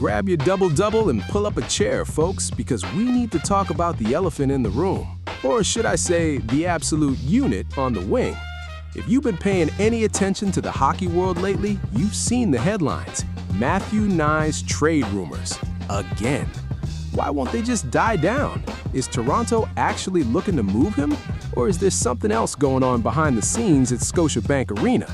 grab your double-double and pull up a chair, folks, because we need to talk about the elephant in the room. Or should I say, the absolute unit on the wing. If you've been paying any attention to the hockey world lately, you've seen the headlines. Matthew Knies trade rumors. Again. Why won't they just die down? Is Toronto actually looking to move him? Or is there something else going on behind the scenes at Scotiabank Arena?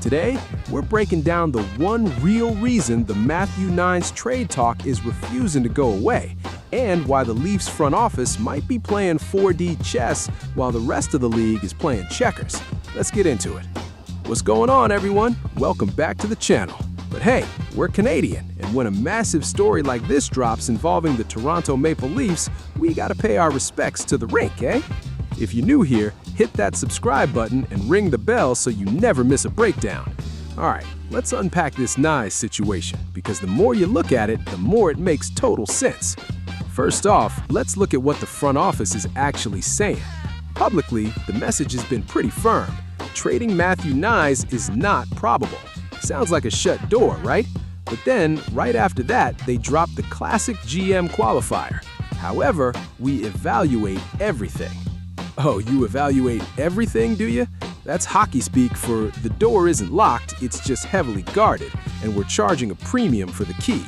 Today, we're breaking down the one real reason the Matthew Knies trade talk is refusing to go away, and why the Leafs front office might be playing 4D chess while the rest of the league is playing checkers. Let's get into it. What's going on, everyone? Welcome back to the channel. But hey, we're Canadian, and when a massive story like this drops involving the Toronto Maple Leafs, we gotta pay our respects to the rink, eh? If you're new here, hit that subscribe button and ring the bell so you never miss a breakdown. Alright, let's unpack this Knies situation, because the more you look at it, the more it makes total sense. First off, let's look at what the front office is actually saying. Publicly, the message has been pretty firm. Trading Matthew Knies is not probable. Sounds like a shut door, right? But then, right after that, they dropped the classic GM qualifier. However, we evaluate everything. Oh, you evaluate everything, do you? That's hockey speak for the door isn't locked, it's just heavily guarded, and we're charging a premium for the key.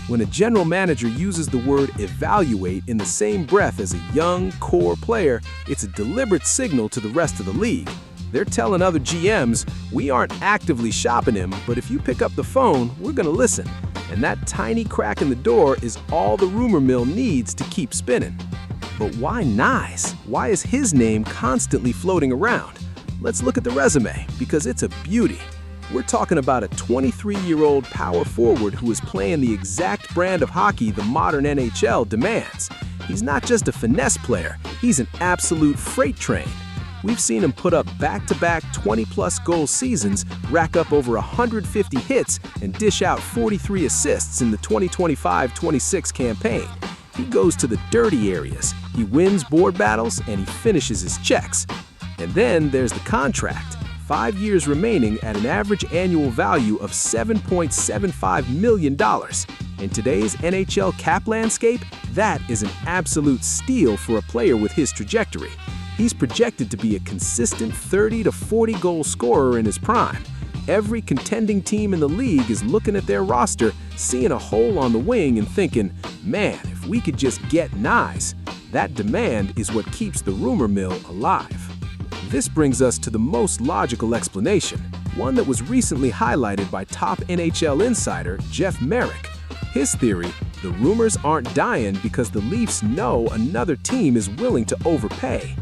When a general manager uses the word evaluate in the same breath as a young, core player, it's a deliberate signal to the rest of the league. They're telling other GMs, we aren't actively shopping him, but if you pick up the phone, we're gonna listen. And that tiny crack in the door is all the rumor mill needs to keep spinning. But why Knies? Why is his name constantly floating around? Let's look at the resume, because it's a beauty. We're talking about a 23-year-old power forward who is playing the exact brand of hockey the modern NHL demands. He's not just a finesse player, he's an absolute freight train. We've seen him put up back-to-back 20-plus goal seasons, rack up over 150 hits, and dish out 43 assists in the 2025-26 campaign. He goes to the dirty areas, he wins board battles, and he finishes his checks. And then there's the contract. 5 years remaining at an average annual value of $7.75 million. In today's NHL cap landscape, that is an absolute steal for a player with his trajectory. He's projected to be a consistent 30 to 40 goal scorer in his prime. Every contending team in the league is looking at their roster, seeing a hole on the wing and thinking, man, if we could just get Knies. That demand is what keeps the rumor mill alive. This brings us to the most logical explanation, one that was recently highlighted by top NHL insider Jeff Marek. His theory, the rumors aren't dying because the Leafs know another team is willing to overpay.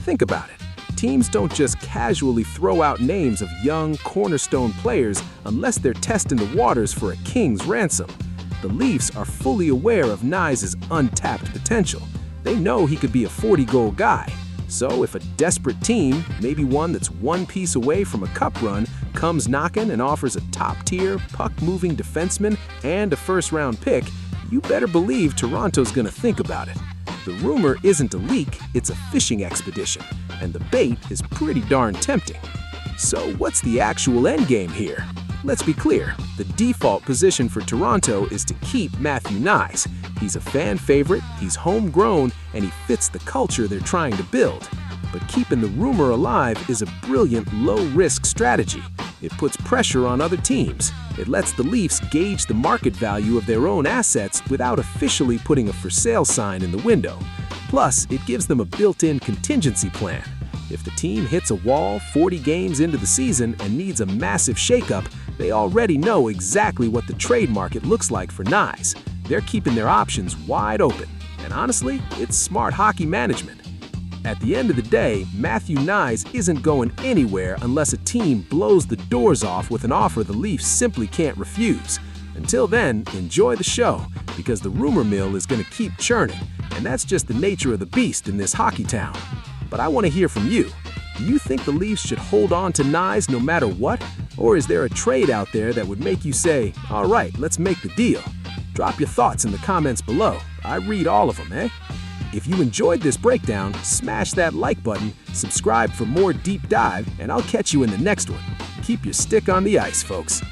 Think about it. Teams don't just casually throw out names of young, cornerstone players unless they're testing the waters for a king's ransom. The Leafs are fully aware of Knies' untapped potential. They know he could be a 40-goal guy. So if a desperate team, maybe one that's one piece away from a cup run, comes knocking and offers a top-tier, puck-moving defenseman and a first-round pick, you better believe Toronto's gonna think about it. The rumor isn't a leak, it's a fishing expedition, and the bait is pretty darn tempting. So what's the actual endgame here? Let's be clear, the default position for Toronto is to keep Matthew Knies. He's a fan favorite, he's homegrown, and he fits the culture they're trying to build. But keeping the rumor alive is a brilliant low-risk strategy. It puts pressure on other teams. It lets the Leafs gauge the market value of their own assets without officially putting a for sale sign in the window. Plus, it gives them a built-in contingency plan. If the team hits a wall 40 games into the season and needs a massive shakeup, they already know exactly what the trade market looks like for Knies. They're keeping their options wide open. And honestly, it's smart hockey management. At the end of the day, Matthew Knies isn't going anywhere unless a team blows the doors off with an offer the Leafs simply can't refuse. Until then, enjoy the show, because the rumor mill is going to keep churning, and that's just the nature of the beast in this hockey town. But I want to hear from you. Do you think the Leafs should hold on to Knies no matter what? Or is there a trade out there that would make you say, all right, let's make the deal? Drop your thoughts in the comments below. I read all of them, eh? If you enjoyed this breakdown, smash that like button, subscribe for more deep dive, and I'll catch you in the next one. Keep your stick on the ice, folks.